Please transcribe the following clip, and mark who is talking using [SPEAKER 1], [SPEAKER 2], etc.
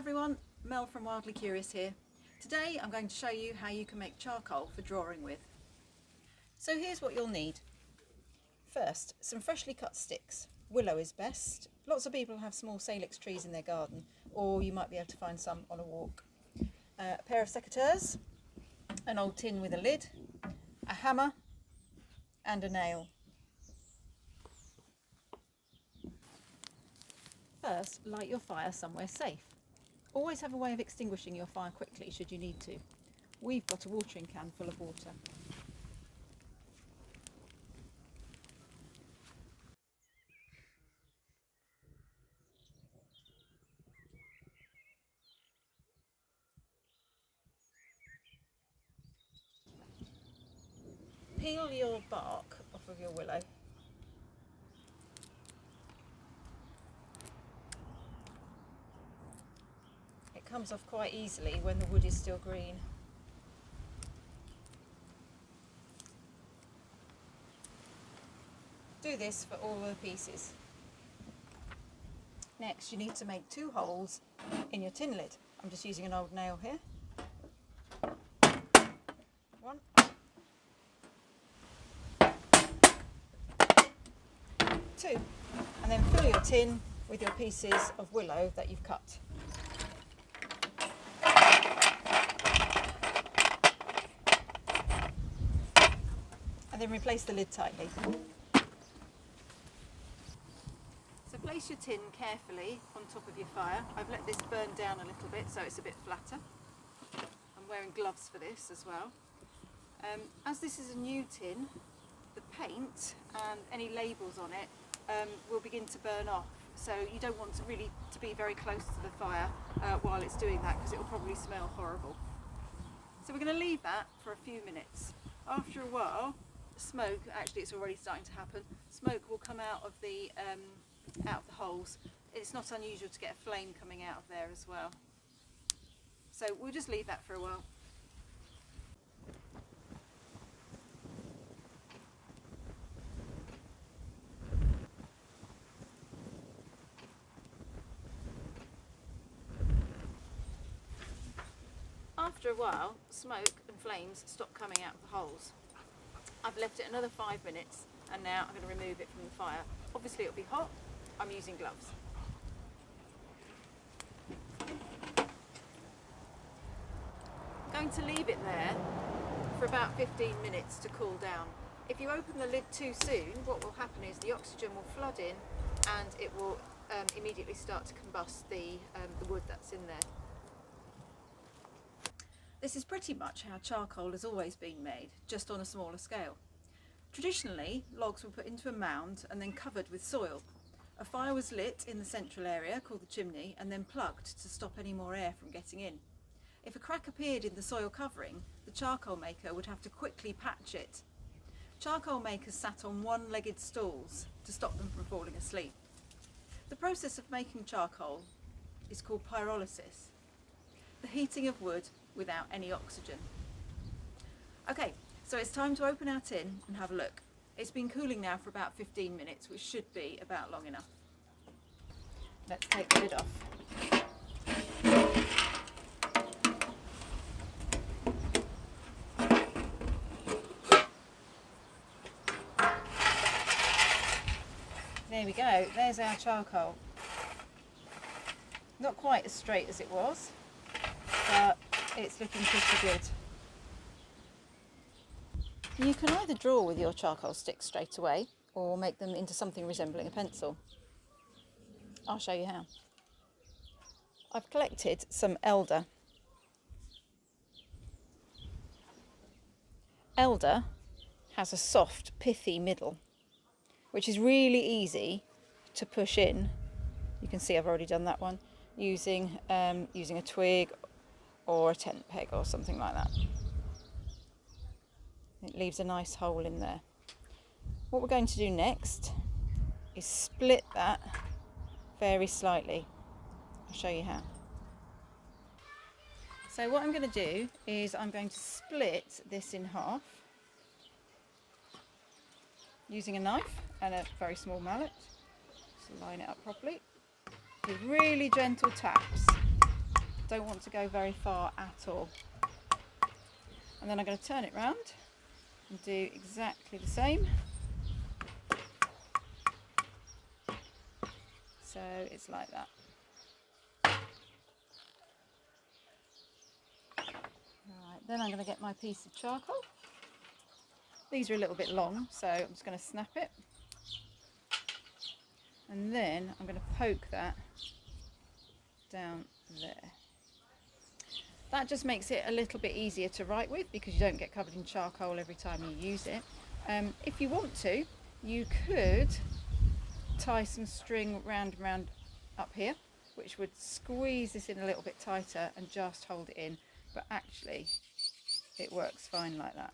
[SPEAKER 1] everyone, Mel from Wildly Curious here. Today I'm going to show you how you can make charcoal for drawing with. So here's what you'll need. First, some freshly cut sticks. Willow is best. Lots of people have small salix trees in their garden, or you might be able to find some on a walk. A pair of secateurs, an old tin with a lid, a hammer and a nail. First, light your fire somewhere safe. Always have a way of extinguishing your fire quickly should you need to. We've got a watering can full of water. Peel your bark off of your willow. It comes off quite easily when the wood is still green. Do this for all the pieces. Next, you need to make 2 holes in your tin lid. I'm just using an old nail here. 1. 2. And then fill your tin with your pieces of willow that you've cut. And then replace the lid tightly. So place your tin carefully on top of your fire. I've let this burn down a little bit so it's a bit flatter. I'm wearing gloves for this as well. As this is a new tin, the paint and any labels on it will begin to burn off. So you don't want to be very close to the fire while it's doing that, because it will probably smell horrible. So we're going to leave that for a few minutes. After a while, smoke, actually it's already starting to happen, smoke will come out of the holes. It's not unusual to get a flame coming out of there as well. So we'll just leave that for a while. After a while, smoke and flames stop coming out of the holes. I've left it another 5 minutes and now I'm going to remove it from the fire. Obviously it'll be hot, I'm using gloves. I'm going to leave it there for about 15 minutes to cool down. If you open the lid too soon, what will happen is the oxygen will flood in and it will immediately start to combust the wood that's in there. This is pretty much how charcoal has always been made, just on a smaller scale. Traditionally, logs were put into a mound and then covered with soil. A fire was lit in the central area, called the chimney, and then plugged to stop any more air from getting in. If a crack appeared in the soil covering, the charcoal maker would have to quickly patch it. Charcoal makers sat on one-legged stools to stop them from falling asleep. The process of making charcoal is called pyrolysis, the heating of wood without any oxygen. Okay, so it's time to open our tin and have a look. It's been cooling now for about 15 minutes, which should be about long enough. Let's take the lid off. There we go, there's our charcoal. Not quite as straight as it was, but it's looking pretty good. You can either draw with your charcoal sticks straight away or make them into something resembling a pencil. I'll show you how. I've collected some elder. Elder has a soft, pithy middle, which is really easy to push in. You can see I've already done that one, using a twig or a tent peg or something like that. It leaves a nice hole in there. What we're going to do next is split that very slightly. I'll show you how. So what I'm going to do is I'm going to split this in half using a knife and a very small mallet. Just line it up properly with really gentle taps. don't want to go very far at all. And then I'm going to turn it round and do exactly the same. So it's like that. Right, then I'm going to get my piece of charcoal. These are a little bit long, so I'm just going to snap it. And then I'm going to poke that down there. That just makes it a little bit easier to write with because you don't get covered in charcoal every time you use it. If you want to, you could tie some string round and round up here, which would squeeze this in a little bit tighter and just hold it in, but actually it works fine like that.